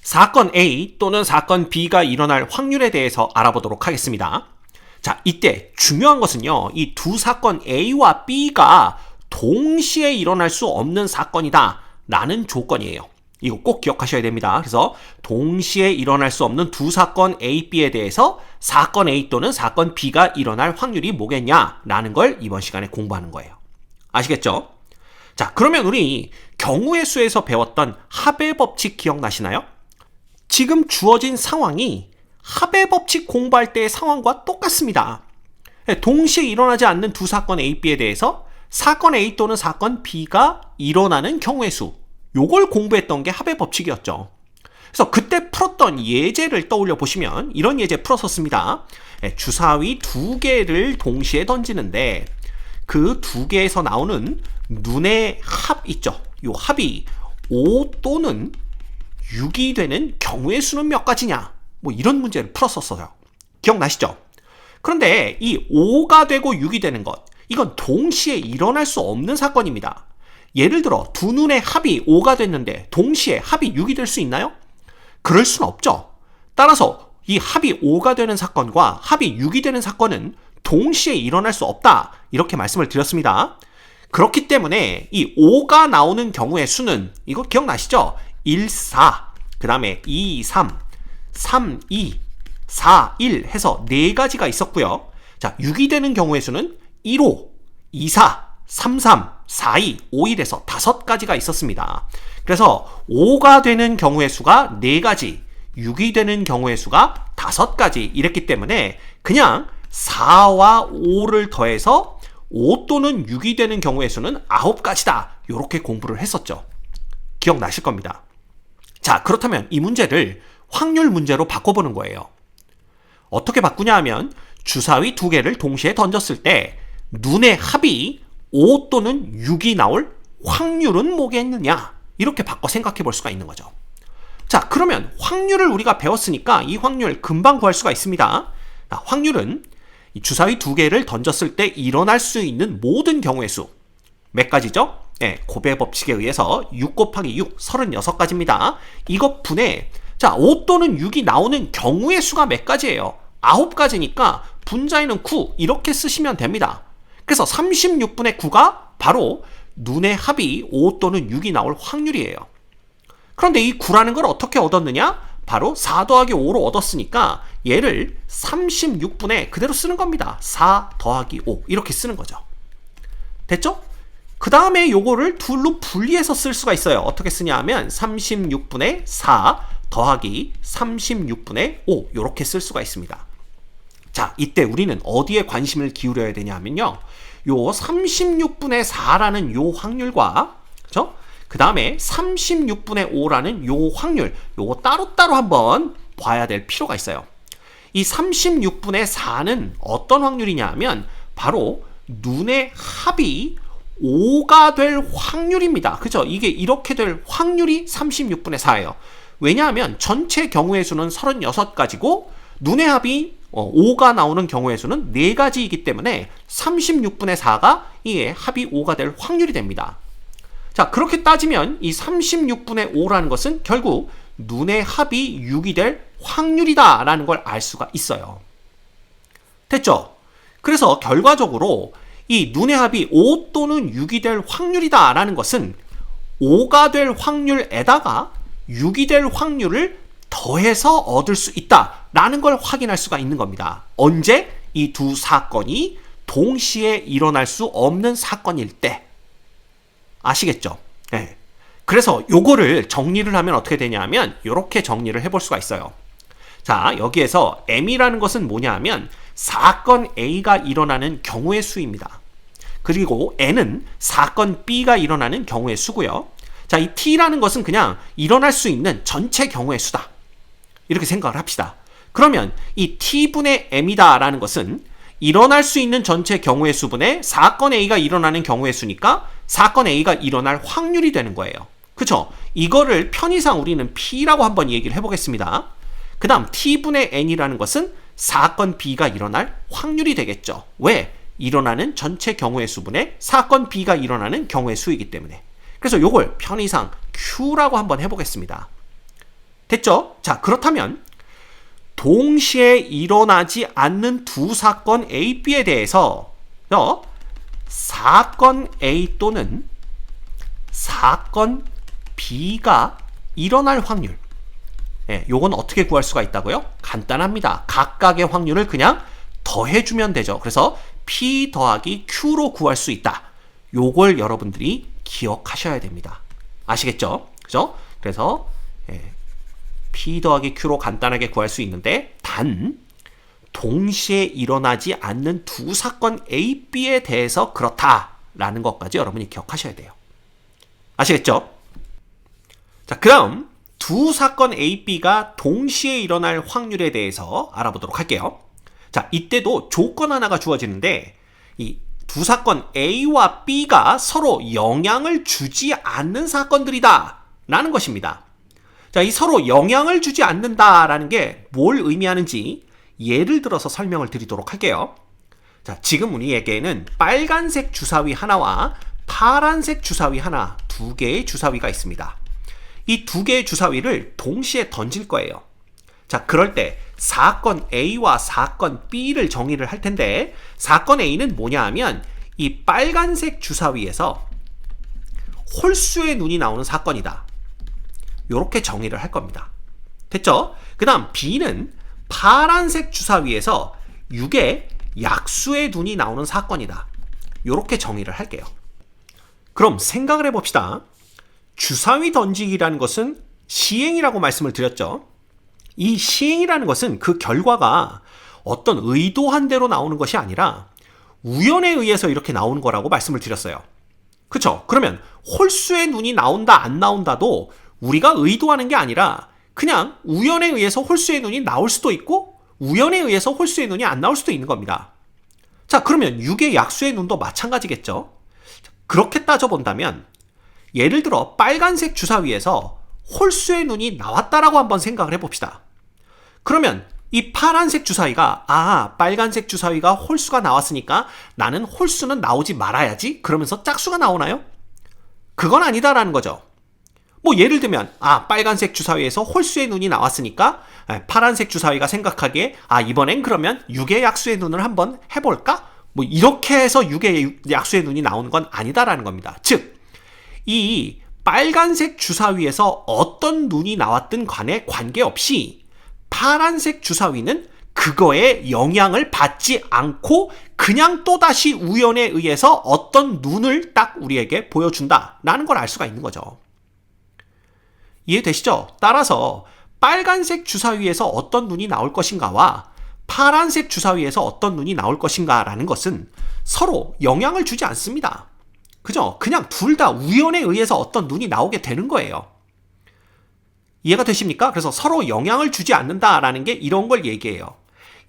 사건 A 또는 사건 B가 일어날 확률에 대해서 알아보도록 하겠습니다. 자, 이때 중요한 것은요, 이 두 사건 A와 B가 동시에 일어날 수 없는 사건이다 라는 조건이에요. 이거 꼭 기억하셔야 됩니다. 그래서 동시에 일어날 수 없는 두 사건 A, B에 대해서 사건 A 또는 사건 B가 일어날 확률이 뭐겠냐 라는 걸 이번 시간에 공부하는 거예요. 아시겠죠? 자, 그러면 우리 경우의 수에서 배웠던 합의 법칙 기억나시나요? 지금 주어진 상황이 합의 법칙 공부할 때의 상황과 똑같습니다. 동시에 일어나지 않는 두 사건 A, B에 대해서 사건 A 또는 사건 B가 일어나는 경우의 수, 요걸 공부했던 게 합의 법칙이었죠. 그래서 그때 풀었던 예제를 떠올려 보시면 이런 예제 풀었었습니다. 주사위 두 개를 동시에 던지는데 그 두 개에서 나오는 눈의 합 있죠. 요 합이 5 또는 6이 되는 경우의 수는 몇 가지냐? 뭐 이런 문제를 풀었었어요. 기억나시죠? 그런데 이 5가 되고 6이 되는 것, 이건 동시에 일어날 수 없는 사건입니다. 예를 들어 두 눈의 합이 5가 됐는데 동시에 합이 6이 될 수 있나요? 그럴 수는 없죠. 따라서 이 합이 5가 되는 사건과 합이 6이 되는 사건은 동시에 일어날 수 없다. 이렇게 말씀을 드렸습니다. 그렇기 때문에 이 5가 나오는 경우의 수는 이거 기억나시죠? 1, 4, 그 다음에 2, 3, 3, 2, 4, 1 해서 4가지가 있었고요. 자, 6이 되는 경우의 수는 1, 5, 2, 4, 3, 3, 4, 2, 5, 1에서 5가지가 있었습니다. 그래서 5가 되는 경우의 수가 4가지, 6이 되는 경우의 수가 5가지 이랬기 때문에 그냥 4와 5를 더해서 5 또는 6이 되는 경우의 수는 9가지다. 이렇게 공부를 했었죠. 기억나실 겁니다. 자, 그렇다면 이 문제를 확률 문제로 바꿔보는 거예요. 어떻게 바꾸냐 하면 주사위 두 개를 동시에 던졌을 때 눈의 합이 5 또는 6이 나올 확률은 뭐겠느냐? 이렇게 바꿔 생각해 볼 수가 있는 거죠. 자, 그러면 확률을 우리가 배웠으니까 이 확률 금방 구할 수가 있습니다. 확률은 주사위 두 개를 던졌을 때 일어날 수 있는 모든 경우의 수. 몇 가지죠? 곱의 법칙에 의해서 6 곱하기 6, 36가지입니다. 이것 분해, 자, 5 또는 6이 나오는 경우의 수가 몇 가지예요? 9가지니까 분자에는 9 이렇게 쓰시면 됩니다. 그래서 36분의 9가 바로 눈의 합이 5 또는 6이 나올 확률이에요. 그런데 이 9라는 걸 어떻게 얻었느냐? 바로 4 더하기 5로 얻었으니까 얘를 36분의 그대로 쓰는 겁니다. 4 더하기 5 이렇게 쓰는 거죠. 됐죠? 그 다음에 요거를 둘로 분리해서 쓸 수가 있어요. 어떻게 쓰냐 하면 36분의 4 더하기 36분의 5 이렇게 쓸 수가 있습니다. 자, 이때 우리는 어디에 관심을 기울여야 되냐 하면요, 요 36분의 4라는 요 확률과, 그죠? 그 다음에 36분의 5라는 요 확률, 요거 따로따로 한번 봐야 될 필요가 있어요. 이 36분의 4는 어떤 확률이냐 하면 바로 눈의 합이 5가 될 확률입니다. 그죠? 이게 이렇게 될 확률이 36분의 4예요. 왜냐하면 전체 경우의 수는 36가지고 눈의 합이 5가 나오는 경우의 수는 4가지이기 때문에 36분의 4가 이에 합이 5가 될 확률이 됩니다. 자, 그렇게 따지면 이 36분의 5라는 것은 결국 눈의 합이 6이 될 확률이다 라는 걸 알 수가 있어요. 됐죠? 그래서 결과적으로 이 눈의 합이 5 또는 6이 될 확률이다 라는 것은 5가 될 확률에다가 6이 될 확률을 더해서 얻을 수 있다 라는 걸 확인할 수가 있는 겁니다. 언제? 이 두 사건이 동시에 일어날 수 없는 사건일 때. 아시겠죠? 네. 그래서 요거를 정리를 하면 어떻게 되냐 하면 이렇게 정리를 해볼 수가 있어요. 자, 여기에서 M이라는 것은 뭐냐 하면 사건 A가 일어나는 경우의 수입니다. 그리고 N은 사건 B가 일어나는 경우의 수고요. 자, 이 T라는 것은 그냥 일어날 수 있는 전체 경우의 수다. 이렇게 생각을 합시다. 그러면 이 T분의 M이다 라는 것은 일어날 수 있는 전체 경우의 수분의 사건 A가 일어나는 경우의 수니까 사건 A가 일어날 확률이 되는 거예요. 그쵸? 이거를 편의상 우리는 P라고 한번 얘기를 해보겠습니다. 그 다음 T분의 N이라는 것은 사건 B가 일어날 확률이 되겠죠. 왜? 일어나는 전체 경우의 수분의 사건 B가 일어나는 경우의 수이기 때문에. 그래서 요걸 편의상 Q라고 한번 해보겠습니다. 됐죠? 자, 그렇다면 동시에 일어나지 않는 두 사건 A, B에 대해서 사건 A 또는 사건 B가 일어날 확률, 요건 어떻게 구할 수가 있다고요? 간단합니다. 각각의 확률을 그냥 더해주면 되죠. 그래서 P 더하기 Q로 구할 수 있다. 요걸 여러분들이 기억하셔야 됩니다. 아시겠죠? 그죠? 그래서 P 더하기 Q로 간단하게 구할 수 있는데, 단 동시에 일어나지 않는 두 사건 A, B에 대해서 그렇다라는 것까지 여러분이 기억하셔야 돼요. 아시겠죠? 자, 그럼 두 사건 A, B가 동시에 일어날 확률에 대해서 알아보도록 할게요. 자, 이때도 조건 하나가 주어지는데, 이 두 사건 A와 B가 서로 영향을 주지 않는 사건들이다 라는 것입니다. 자, 이 서로 영향을 주지 않는다라는 게 뭘 의미하는지 예를 들어서 설명을 드리도록 할게요. 자, 지금 우리에게는 빨간색 주사위 하나와 파란색 주사위 하나, 두 개의 주사위가 있습니다. 이 두 개의 주사위를 동시에 던질 거예요. 자, 그럴 때 사건 A와 사건 B를 정의를 할 텐데, 사건 A는 뭐냐 하면 이 빨간색 주사위에서 홀수의 눈이 나오는 사건이다. 이렇게 정의를 할 겁니다. 됐죠? 그 다음 B는 파란색 주사위에서 6의 약수의 눈이 나오는 사건이다. 이렇게 정의를 할게요. 그럼 생각을 해봅시다. 주사위 던지기라는 것은 시행이라고 말씀을 드렸죠. 이 시행이라는 것은 그 결과가 어떤 의도한 대로 나오는 것이 아니라 우연에 의해서 이렇게 나오는 거라고 말씀을 드렸어요. 그쵸? 그러면 홀수의 눈이 나온다 안 나온다도 우리가 의도하는 게 아니라 그냥 우연에 의해서 홀수의 눈이 나올 수도 있고 우연에 의해서 홀수의 눈이 안 나올 수도 있는 겁니다. 자, 그러면 6의 약수의 눈도 마찬가지겠죠? 그렇게 따져본다면 예를 들어 빨간색 주사위에서 홀수의 눈이 나왔다라고 한번 생각을 해봅시다. 그러면 이 파란색 주사위가 빨간색 주사위가 홀수가 나왔으니까 나는 홀수는 나오지 말아야지 그러면서 짝수가 나오나요? 그건 아니다라는 거죠. 뭐 예를 들면 빨간색 주사위에서 홀수의 눈이 나왔으니까 파란색 주사위가 생각하기에 이번엔 그러면 6의 약수의 눈을 한번 해볼까? 뭐 이렇게 해서 6의 약수의 눈이 나오는 건 아니다라는 겁니다. 즉 이 빨간색 주사위에서 어떤 눈이 나왔든 간에 관계없이 파란색 주사위는 그거에 영향을 받지 않고 그냥 또다시 우연에 의해서 어떤 눈을 딱 우리에게 보여준다라는 걸 알 수가 있는 거죠. 이해되시죠? 따라서 빨간색 주사위에서 어떤 눈이 나올 것인가와 파란색 주사위에서 어떤 눈이 나올 것인가라는 것은 서로 영향을 주지 않습니다. 그죠? 그냥 둘 다 우연에 의해서 어떤 눈이 나오게 되는 거예요. 이해가 되십니까? 그래서 서로 영향을 주지 않는다라는 게 이런 걸 얘기해요.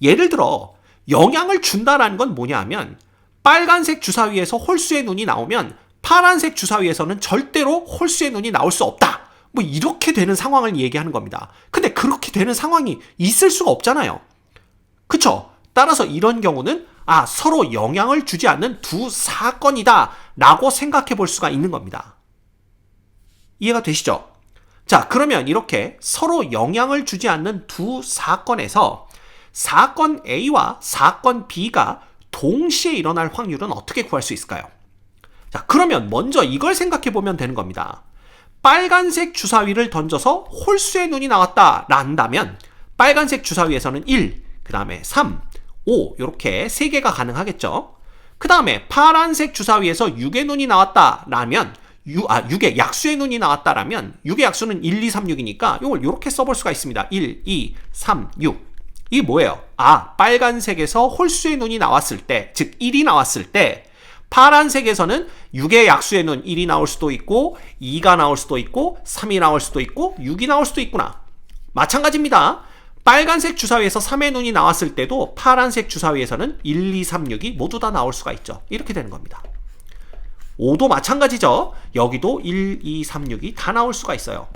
예를 들어 영향을 준다라는 건 뭐냐 하면 빨간색 주사위에서 홀수의 눈이 나오면 파란색 주사위에서는 절대로 홀수의 눈이 나올 수 없다. 뭐 이렇게 되는 상황을 얘기하는 겁니다. 근데 그렇게 되는 상황이 있을 수가 없잖아요. 그쵸? 따라서 이런 경우는 서로 영향을 주지 않는 두 사건이다 라고 생각해 볼 수가 있는 겁니다. 이해가 되시죠? 자, 그러면 이렇게 서로 영향을 주지 않는 두 사건에서 사건 A와 사건 B가 동시에 일어날 확률은 어떻게 구할 수 있을까요? 자, 그러면 먼저 이걸 생각해 보면 되는 겁니다. 빨간색 주사위를 던져서 홀수의 눈이 나왔다 란다면 빨간색 주사위에서는 1, 그 다음에 3, 5 이렇게 3개가 가능하겠죠. 그 다음에 파란색 주사위에서 6의 눈이 나왔다라면 6의 약수의 눈이 나왔다라면 6의 약수는 1, 2, 3, 6이니까 이걸 이렇게 써볼 수가 있습니다. 1, 2, 3, 6. 이게 뭐예요? 빨간색에서 홀수의 눈이 나왔을 때, 즉 1이 나왔을 때 파란색에서는 6의 약수의 눈 1이 나올 수도 있고 2가 나올 수도 있고 3이 나올 수도 있고 6이 나올 수도 있구나. 마찬가지입니다. 빨간색 주사위에서 3의 눈이 나왔을 때도 파란색 주사위에서는 1, 2, 3, 6이 모두 다 나올 수가 있죠. 이렇게 되는 겁니다. 5도 마찬가지죠. 여기도 1, 2, 3, 6이 다 나올 수가 있어요.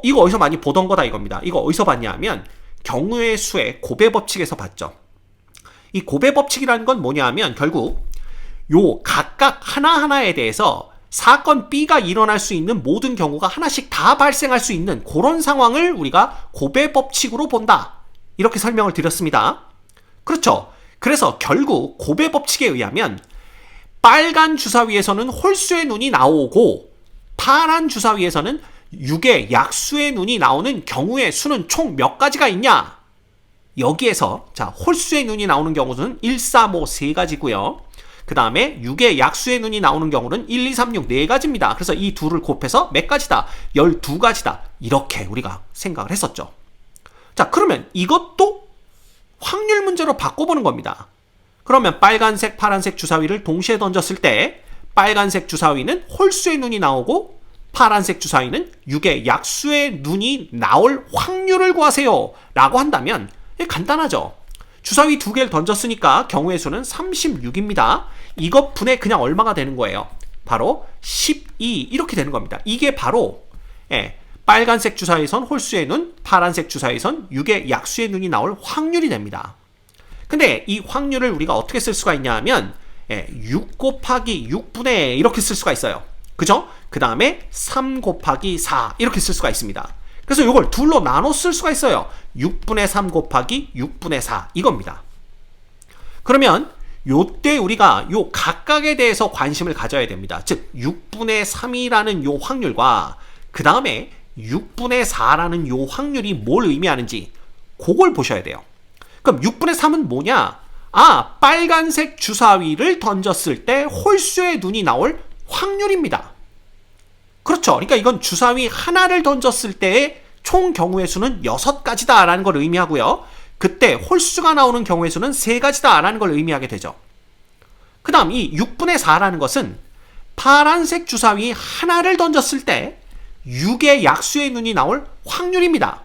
이거 어디서 많이 보던 거다 이겁니다. 이거 어디서 봤냐 하면 경우의 수의 고배 법칙에서 봤죠. 이 고배 법칙이라는 건 뭐냐 하면 결국 요 각각 하나하나에 대해서 사건 B가 일어날 수 있는 모든 경우가 하나씩 다 발생할 수 있는 그런 상황을 우리가 고배 법칙으로 본다. 이렇게 설명을 드렸습니다. 그렇죠. 그래서 결국 고배 법칙에 의하면 빨간 주사위에서는 홀수의 눈이 나오고 파란 주사위에서는 6의 약수의 눈이 나오는 경우의 수는 총 몇 가지가 있냐? 여기에서 자 홀수의 눈이 나오는 경우는 1, 4, 5 세 가지고요. 그 다음에 6의 약수의 눈이 나오는 경우는 1, 2, 3, 6 네 가지입니다. 그래서 이 둘을 곱해서 몇 가지다? 12가지다. 이렇게 우리가 생각을 했었죠. 자, 그러면 이것도 확률 문제로 바꿔보는 겁니다. 그러면 빨간색, 파란색 주사위를 동시에 던졌을 때 빨간색 주사위는 홀수의 눈이 나오고 파란색 주사위는 6의 약수의 눈이 나올 확률을 구하세요 라고 한다면 간단하죠. 주사위 2개를 던졌으니까 경우의 수는 36입니다. 이것 분의 그냥 얼마가 되는 거예요? 바로 12 이렇게 되는 겁니다. 이게 바로 빨간색 주사위선 홀수의 눈, 파란색 주사위선 6의 약수의 눈이 나올 확률이 됩니다. 근데 이 확률을 우리가 어떻게 쓸 수가 있냐 하면 6 곱하기 6분의 이렇게 쓸 수가 있어요. 그죠? 그 다음에 3 곱하기 4 이렇게 쓸 수가 있습니다. 그래서 이걸 둘로 나눠 쓸 수가 있어요. 6분의 3 곱하기 6분의 4 이겁니다. 그러면 요때 우리가 요 각각에 대해서 관심을 가져야 됩니다. 즉 6분의 3이라는 요 확률과 그 다음에 6분의 4라는 요 확률이 뭘 의미하는지 그걸 보셔야 돼요. 그럼 6분의 3은 뭐냐? 빨간색 주사위를 던졌을 때 홀수의 눈이 나올 확률입니다. 그렇죠. 그러니까 이건 주사위 하나를 던졌을 때의 총 경우의 수는 6가지다 라는 걸 의미하고요. 그때 홀수가 나오는 경우의 수는 3가지다 라는 걸 의미하게 되죠. 그 다음 이 6분의 4라는 것은 파란색 주사위 하나를 던졌을 때 6의 약수의 눈이 나올 확률입니다.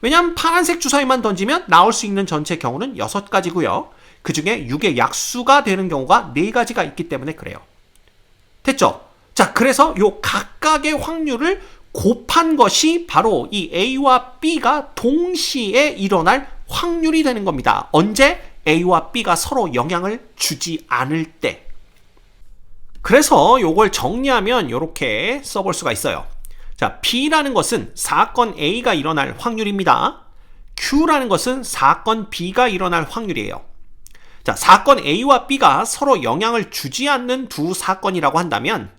왜냐하면 파란색 주사위만 던지면 나올 수 있는 전체 경우는 6가지고요. 그 중에 6의 약수가 되는 경우가 4가지가 있기 때문에 그래요. 됐죠? 자, 그래서 요 각각의 확률을 곱한 것이 바로 이 A와 B가 동시에 일어날 확률이 되는 겁니다. 언제? A와 B가 서로 영향을 주지 않을 때. 그래서 요걸 정리하면 이렇게 써볼 수가 있어요. 자, P라는 것은 사건 A가 일어날 확률입니다. Q라는 것은 사건 B가 일어날 확률이에요. 자, 사건 A와 B가 서로 영향을 주지 않는 두 사건이라고 한다면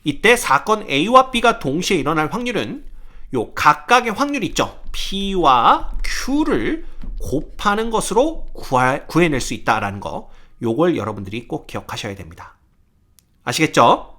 이때 사건 A와 B가 동시에 일어날 확률은 요 각각의 확률 있죠. P와 Q를 곱하는 것으로 구해낼 수 있다라는 거. 요걸 여러분들이 꼭 기억하셔야 됩니다. 아시겠죠?